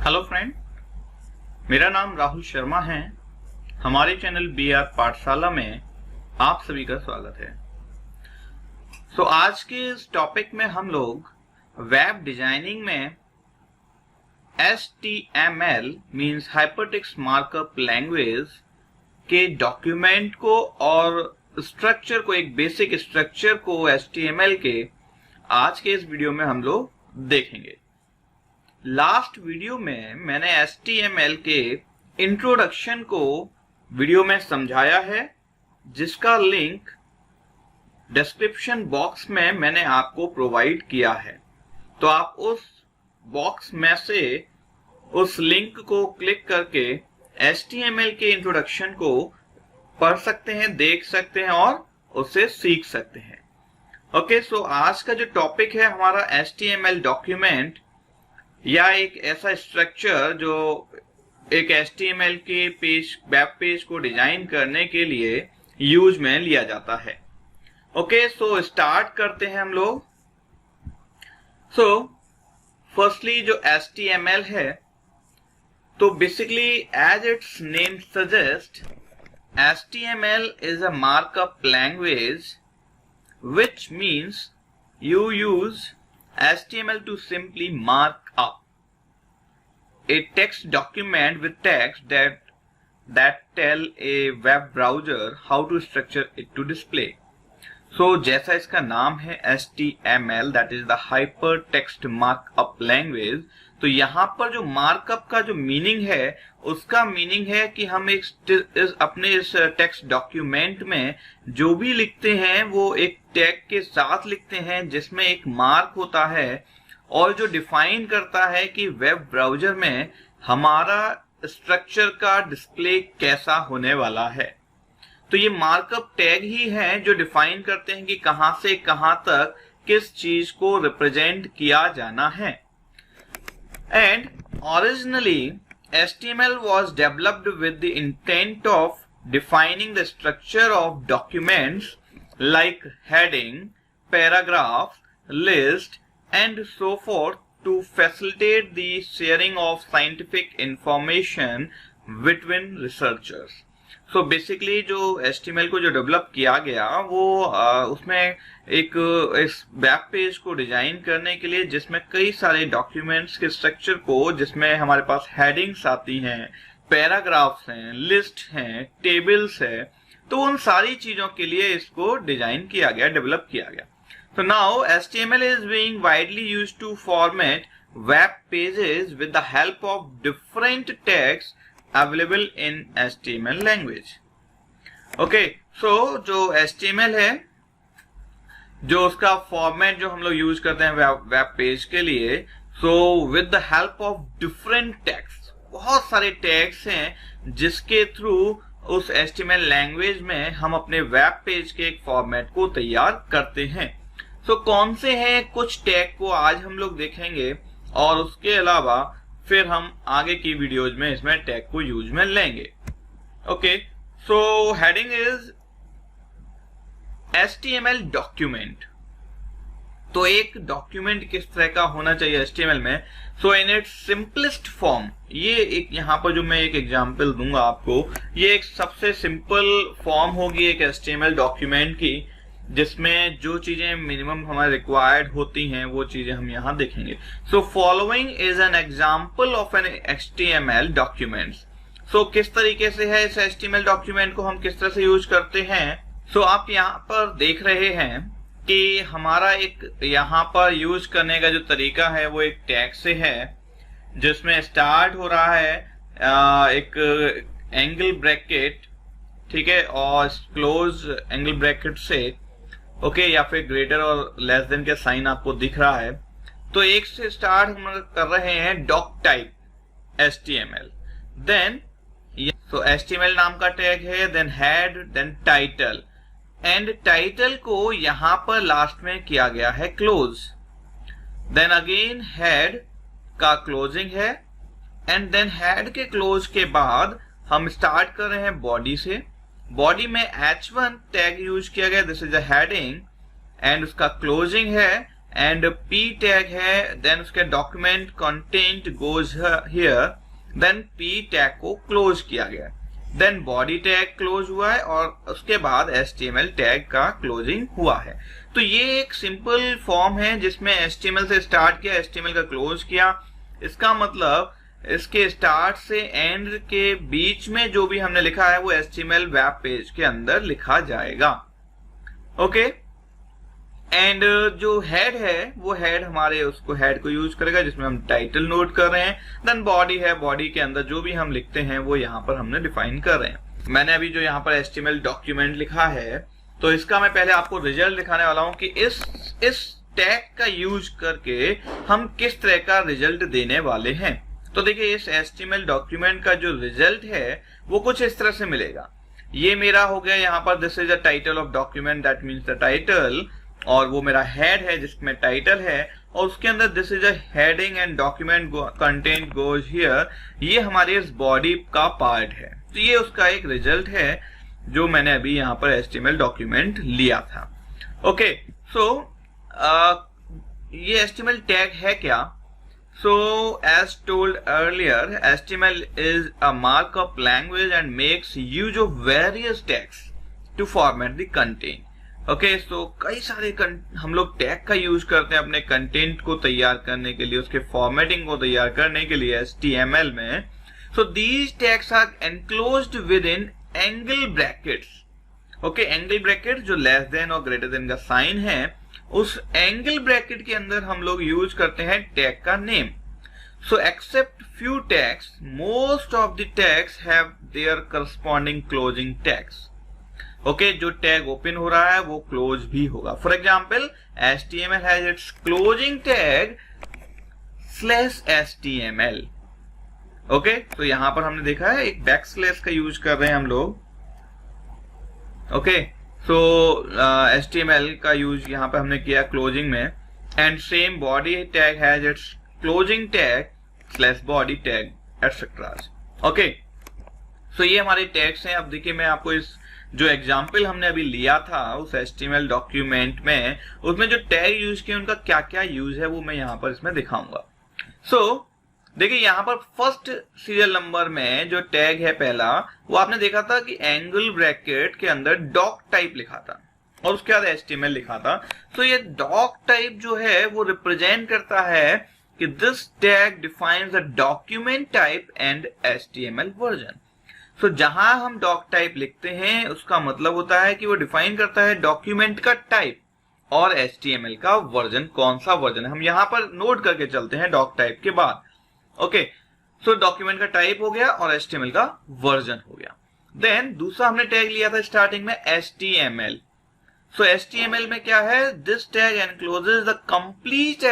Hello friend, मेरा नाम राहुल शर्मा है। हमारे चैनल BR पाठशाला में आप सभी का स्वागत है। आज के इस टॉपिक में हम लोग वेब डिजाइनिंग में HTML means hypertext markup language के डॉक्यूमेंट को और स्ट्रक्चर को, एक बेसिक स्ट्रक्चर को HTML के आज के इस वीडियो में हम लोग देखेंगे। लास्ट वीडियो में मैंने HTML के इंट्रोडक्शन को वीडियो में समझाया है, जिसका लिंक डिस्क्रिप्शन बॉक्स में मैंने आपको प्रोवाइड किया है। तो आप उस बॉक्स में से उस लिंक को क्लिक करके HTML के इंट्रोडक्शन को पढ़ सकते हैं, देख सकते हैं और उससे सीख सकते हैं। ओके, आज का जो टॉपिक है हमारा HTML डॉक्यूमेंट या एक ऐसा स्ट्रक्चर जो एक HTML के वेब पेज को डिजाइन करने के लिए यूज में लिया जाता है। ओके, स्टार्ट करते हैं हम लोग। फर्स्टली जो HTML है, तो basically as it's name suggest, HTML is a markup language which means you use HTML to simply mark up a text document with text that tell a web browser how to structure it to display. जैसा इसका नाम है HTML, that is the hypertext markup language, तो यहाँ पर जो markup का जो मीनिंग है, उसका मीनिंग है कि हम अपने इस टेक्स्ट डॉक्यूमेंट में जो भी लिखते हैं वो एक टैग के साथ लिखते हैं, जिसमें एक मार्क होता है और जो डिफाइन करता है कि वेब ब्राउजर में हमारा स्ट्रक्चर का डिस्प्ले कैसा होने वाला है। तो ये मार्कअप टैग ही हैं जो डिफाइन करते हैं कि कहां से कहां तक किस चीज को रिप्रेजेंट किया जाना है। And originally, HTML was developed with the intent of defining the structure of documents like heading, paragraph, list, and so forth to facilitate the sharing of scientific information between researchers. Basically जो HTML को जो develop किया गया वो उसमें एक इस web page को डिजाइन करने के लिए, जिसमें कई सारे डॉक्यूमेंट्स के स्ट्रक्चर को, जिसमें हमारे पास हेडिंग्स आती हैं, पैराग्राफ्स हैं, लिस्ट हैं, टेबल्स है, तो उन सारी चीजों के लिए इसको डिजाइन किया गया, डेवलप किया गया। तो now HTML is being widely used to format web pages with the help of different tags available in HTML language. Okay, जो HTML है, जो उसका फॉर्मेट जो हम लोग यूज करते हैं वेब पेज के लिए, with the help of different tags, बहुत सारे टैग्स हैं जिसके थ्रू उस HTML लैंग्वेज में हम अपने वेब पेज के एक फॉर्मेट को तैयार करते हैं। कौन से हैं कुछ टैग को आज हम लोग देखेंगे, और उसके अलावा फिर हम आगे की वीडियोज में इसमें टैग को यूज में लेंगे। Okay, heading is HTML document. तो एक डॉक्यूमेंट किस तरह का होना चाहिए HTML में? इन इट्स सिंपलेस्ट फॉर्म, ये एक यहाँ पर जो मैं एक एग्जांपल दूंगा आपको, ये एक सबसे सिंपल फॉर्म होगी एक HTML डॉक्यूमेंट की, जिसमें जो चीजें मिनिमम हमारे रिक्वायर्ड होती हैं वो चीजें हम यहाँ देखेंगे। Following is an example of an HTML documents. किस तरीके से है इस HTML डॉक्यूमेंट को हम किस तरह से यूज करते हैं? आप यहाँ पर देख रहे हैं कि हमारा एक यहाँ पर यूज करने का जो तरीका है वो एक टैग से है, जिसमें स्टार्ट हो रहा है एक एंगल ब्रैकेट, ठीक है, और क्लोज एंगल ब्रैकेट से, ओके, या फिर ग्रेटर और लेस देन के साइन आपको दिख रहा है। तो एक से स्टार्ट हम कर रहे हैं doc type HTML, then HTML नाम का टैग है, then head, then title, and title को यहां पर लास्ट में किया गया है क्लोज, देन अगेन हेड का क्लोजिंग है, एंड देन हेड के क्लोज के बाद हम स्टार्ट कर रहे हैं बॉडी से। बॉडी में H1 टैग यूज किया गया, this is a heading, and उसका क्लोजिंग है एंड P टैग है, देन उसके document content goes here, then P tag को क्लोज किया गया, देन बॉडी टैग क्लोज हुआ है और उसके बाद HTML टैग का क्लोजिंग हुआ है। तो ये एक सिंपल फॉर्म है जिसमें HTML से स्टार्ट किया, HTML का क्लोज किया। इसका मतलब इसके स्टार्ट से एंड के बीच में जो भी हमने लिखा है वो HTML वेब पेज के अंदर लिखा जाएगा। ओके, एंड जो हेड है वो हेड हमारे उसको हेड को यूज करेगा जिसमें हम टाइटल नोट कर रहे हैं। देन बॉडी है, बॉडी के अंदर जो भी हम लिखते हैं वो यहाँ पर हमने डिफाइन कर रहे हैं। मैंने अभी जो यहाँ पर HTML डॉक्यूमेंट लिखा है तो इसका मैं पहले आपको रिजल्ट दिखाने वाला हूं कि इस टैग का यूज करके हम किस तरह का रिजल्ट देने वाले हैं। तो देखिए इस HTML डॉक्यूमेंट का जो रिजल्ट है वो कुछ इस तरह से मिलेगा। ये मेरा हो गया यहाँ पर this is the title of document, that means the title, और वो मेरा हेड है जिसमें टाइटल है, और उसके अंदर this is a heading and document content goes here, ये हमारे इस बॉडी का पार्ट है। तो ये उसका एक रिजल्ट है जो मैंने अभी यहाँ पर HTML डॉक्यूमेंट लिया था। ओके, सो ये HTML टैग है क्या? So as told earlier, HTML is a markup language and makes use of various tags to format the content. Okay, so कई सारे हम लोग टैग का यूज करते हैं अपने कंटेंट को तैयार करने के लिए, उसके फॉर्मेटिंग को तैयार करने के लिए HTML में। So these tags are enclosed within angle brackets. Okay, angle bracket जो लेस देन और ग्रेटर देन का साइन है, उस एंगल ब्रैकेट के अंदर हम लोग यूज करते हैं टैग का name. So except few tags, most of the tags have their corresponding closing tags. Okay, जो टैग ओपन हो रहा है वो क्लोज भी होगा। For example HTML has its closing tag /HTML। Okay, तो यहां पर हमने देखा है एक बैकस्लैश का यूज कर रहे हैं हम लोग। ओके, सो HTML का यूज यहाँ पे हमने किया क्लोजिंग में, and same body tag has its closing tag /body tag etcetera. Okay, so ये हमारे टैग्स हैं। अब देखिए मैं आपको इस जो एग्जाम्पल हमने अभी लिया था उस HTML डॉक्यूमेंट में, उसमें जो टैग यूज किए उनका क्या क्या यूज है वो मैं यहाँ पर इसमें दिखाऊंगा। सो देखिए यहाँ पर फर्स्ट सीरियल नंबर में जो टैग है पहला, वो आपने देखा था कि एंगल ब्रैकेट के अंदर डॉक टाइप लिखा था और उसके बाद HTML लिखा था। तो ये डॉक टाइप जो है वो रिप्रेजेंट करता है कि this tag defines the document type and HTML version. So जहां हम डॉक टाइप लिखते हैं उसका मतलब होता है कि वो डिफाइन करता है डॉक्यूमेंट का टाइप और HTML का वर्जन, कौन सा वर्जन है। हम यहां पर नोट करके चलते हैं डॉक टाइप के बाद। ओके, सो डॉक्यूमेंट का टाइप हो गया और HTML का वर्जन हो गया। देन दूसरा हमने टैग लिया था स्टार्टिंग में HTML। सो HTML में क्या है, this tag encloses the complete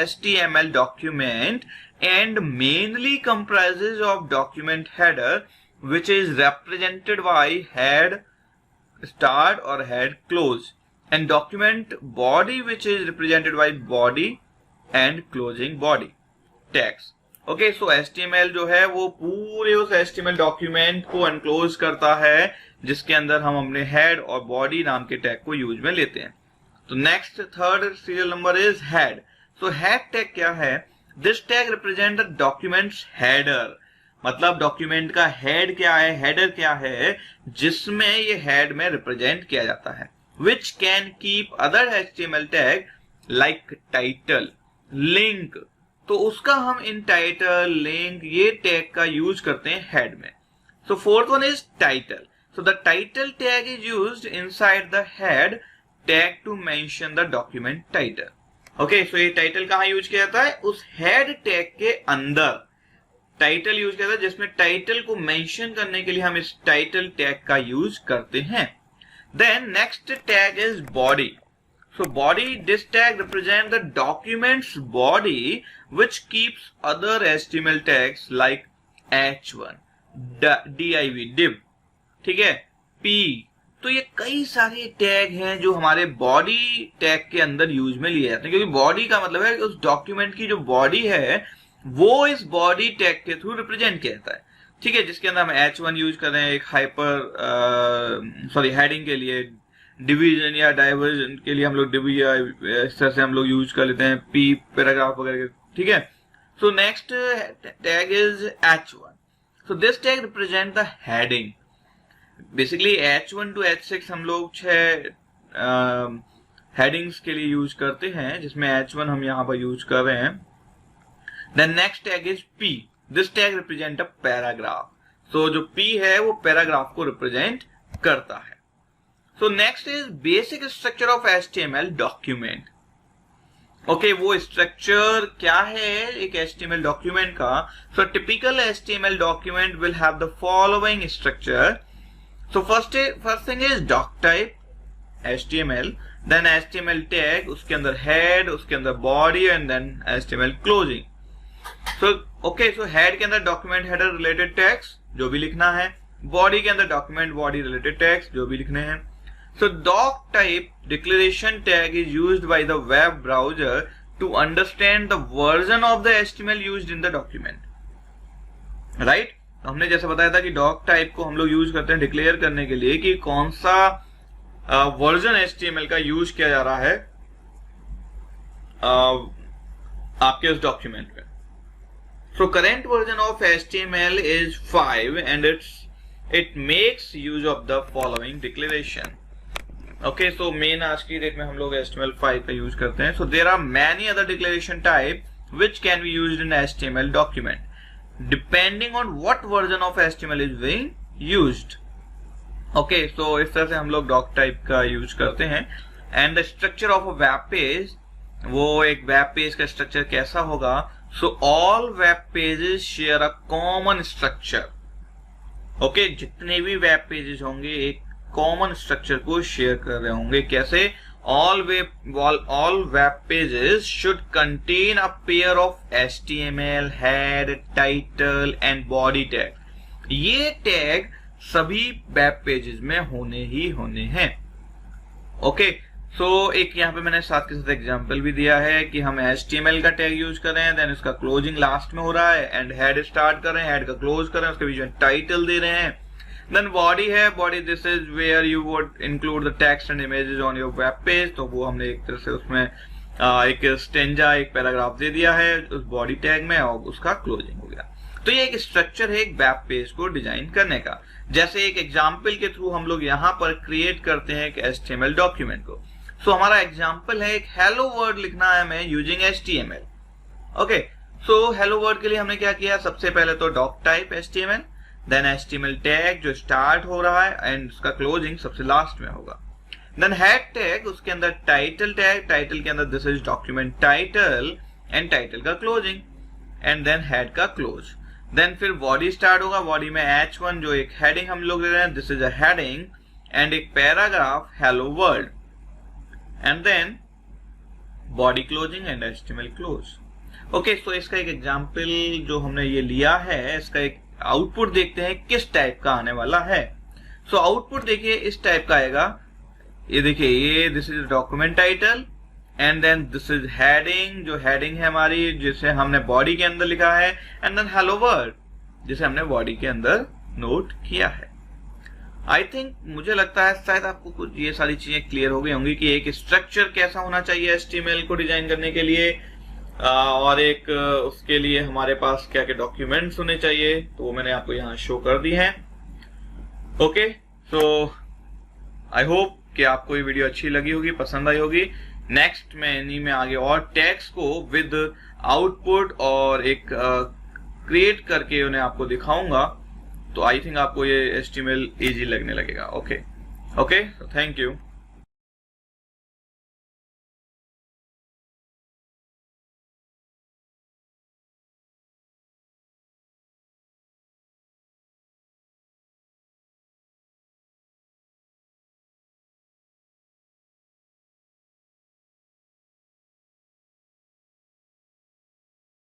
HTML document and mainly comprises of document header which is represented by head start or head close, and document body which is represented by body and closing body tags. Okay, so HTML जो है वो पूरे उस HTML document को enclose करता है जिसके अंदर हम अपने हेड और बॉडी नाम के टैग को यूज में लेते हैं। तो next third serial number is head. So head tag क्या है, this tag represent the documents header, मतलब डॉक्यूमेंट का हेड क्या है, हेडर क्या है, जिसमें ये हेड में रिप्रेजेंट किया जाता है, which can keep other HTML tag like title, link. तो उसका हम इन टाइटल, लिंक, ये टैग का यूज करते हैं हेड में। So fourth one is title. So the title tag is used inside the head tag to mention the document title. Okay, so ये टाइटल कहां यूज किया जाता है, उस हेड टैग के अंदर टाइटल यूज किया जाता है, जिसमें टाइटल को मेंशन करने के लिए हम इस टाइटल टैग का यूज करते हैं। Then next tag is body. So body, this tag represents the document's body which keeps other HTML tags like h1, div, div, ठीक है, p। तो ये कई सारे टैग हैं जो हमारे बॉडी टैग के अंदर यूज में लिए जाते हैं, क्योंकि बॉडी का मतलब है कि उस डॉक्यूमेंट की जो बॉडी है वो इस बॉडी टैग के थ्रू रिप्रेजेंट किया जाता है। ठीक है, जिसके अंदर हम h1 यूज कर रहे हैं एक हेडिंग के लिए, डिवीजन या डाइवर्जन के लिए हम लोग इस तरह से हम लोग यूज कर लेते हैं पी पैराग्राफ वगैरह, ठीक है। So next tag is H1. So this tag represent the heading. Basically H1 to H6 हम लोग 6 हेडिंग्स के लिए यूज करते हैं, जिसमें H1 हम यहाँ पर यूज कर रहे हैं। Then next tag is P. This tag represent a paragraph. So जो P है वो पैराग्राफ को रिप्रेजेंट करता है। So next is basic structure of HTML document. Okay, वो स्ट्रक्चर क्या है एक HTML डॉक्यूमेंट का? So typical HTML document will have the following structure. So first thing is doc type HTML, then HTML tag, उसके अंदर head, उसके अंदर body and then HTML closing. So head के अंदर डॉक्यूमेंट हेडर रिलेटेड टैग्स जो भी लिखना है, बॉडी के अंदर डॉक्यूमेंट बॉडी रिलेटेड टैग्स जो भी लिखने हैं। So doc type declaration tag is used by the web browser to understand the version of the HTML used in the document, right. तो हमने जैसे बताया था कि डॉक टाइप को हम लोग यूज करते हैं डिक्लेयर करने के लिए कि कौन सा वर्जन HTML का यूज किया जा रहा है आपके उस डॉक्यूमेंट में। So current version of HTML is 5 and it makes use of the following declaration. Okay, so मेन आज की डेट में हम लोग HTML5 का यूज करते हैं। So there are many other declaration type which can be used in HTML document depending on what version of HTML is being used. Okay, so इस तरह से हम लोग डॉक टाइप का यूज करते हैं। And the structure of a web page, वो एक वेब पेज का स्ट्रक्चर कैसा होगा? So all web pages share a common structure. Okay, जितने भी वेब पेजेस होंगे एक कॉमन स्ट्रक्चर को शेयर कर रहे होंगे। कैसे? all web pages should contain a pair of HTML head, title and body tag. ये टैग सभी वेब पेजेस में होने ही होने हैं। ओके, सो एक यहाँ पे मैंने साथ के साथ एग्जांपल भी दिया है कि हम HTML का टैग यूज कर रहे हैं, देन इसका क्लोजिंग लास्ट में हो रहा है, एंड हेड स्टार्ट कर रहे हैं, हेड का क्लोज कर रहे हैं, उसके बीच में टाइटल दे रहे हैं। देन बॉडी है, body this is where you would include the text and images on your web page. तो वो हमने एक तरह से उसमें एक स्टेंजा, एक पैराग्राफ दे दिया है उस बॉडी टैग में, और उसका क्लोजिंग हो गया। तो ये एक स्ट्रक्चर है एक वेब पेज को डिजाइन करने का। जैसे एक एग्जाम्पल के थ्रू हम लोग यहाँ पर क्रिएट करते हैं एक HTML डॉक्यूमेंट को। सो हमारा एग्जाम्पल है एक हेलो वर्ड लिखना है हमें using HTML। Okay, so hello word के लिए हमने क्या किया? सबसे पहले तो doc type HTML, then HTML tag जो स्टार्ट हो रहा है एंड उसका क्लोजिंग सबसे लास्ट में होगा। देन हेड टैग, उसके अंदर टाइटल टैग, टाइटल के अंदर this is document title and title का क्लोजिंग, एंड देन हेड का क्लोज। देन फिर बॉडी स्टार्ट होगा, बॉडी में H1 जो एक हेडिंग हम लोग ले रहे हैं, this is a heading, and एक paragraph hello world, and then body closing and HTML close. Okay, so इसका एक एग्जांपल जो हमने ये लिया है, इसका एक आउटपुट देखते हैं किस टाइप का आने वाला है। सो आउटपुट देखिए इस टाइप का आएगा। ये देखिए, ये this is document title and then this is heading, जो हेडिंग है हमारी जिसे हमने बॉडी के अंदर लिखा है, एंड देन हेलो वर्ल्ड जिसे हमने बॉडी के अंदर नोट किया है। आई थिंक, मुझे लगता है शायद आपको कुछ ये सारी चीजें क्लियर हो गई होंगी कि एक स्ट्रक्चर कैसा होना चाहिए HTML को डिजाइन करने के लिए, और एक उसके लिए हमारे पास क्या क्या डॉक्यूमेंट्स होने चाहिए, तो वो मैंने आपको यहाँ शो कर दी हैं। ओके, सो आई होप कि आपको ये वीडियो अच्छी लगी होगी, पसंद आई होगी। नेक्स्ट मैं इन्हीं में आगे और टैग्स को विद आउटपुट और एक क्रिएट करके उन्हें आपको दिखाऊंगा, तो आई थिंक आपको ये HTML इजी लगने लगेगा। Okay, thank you.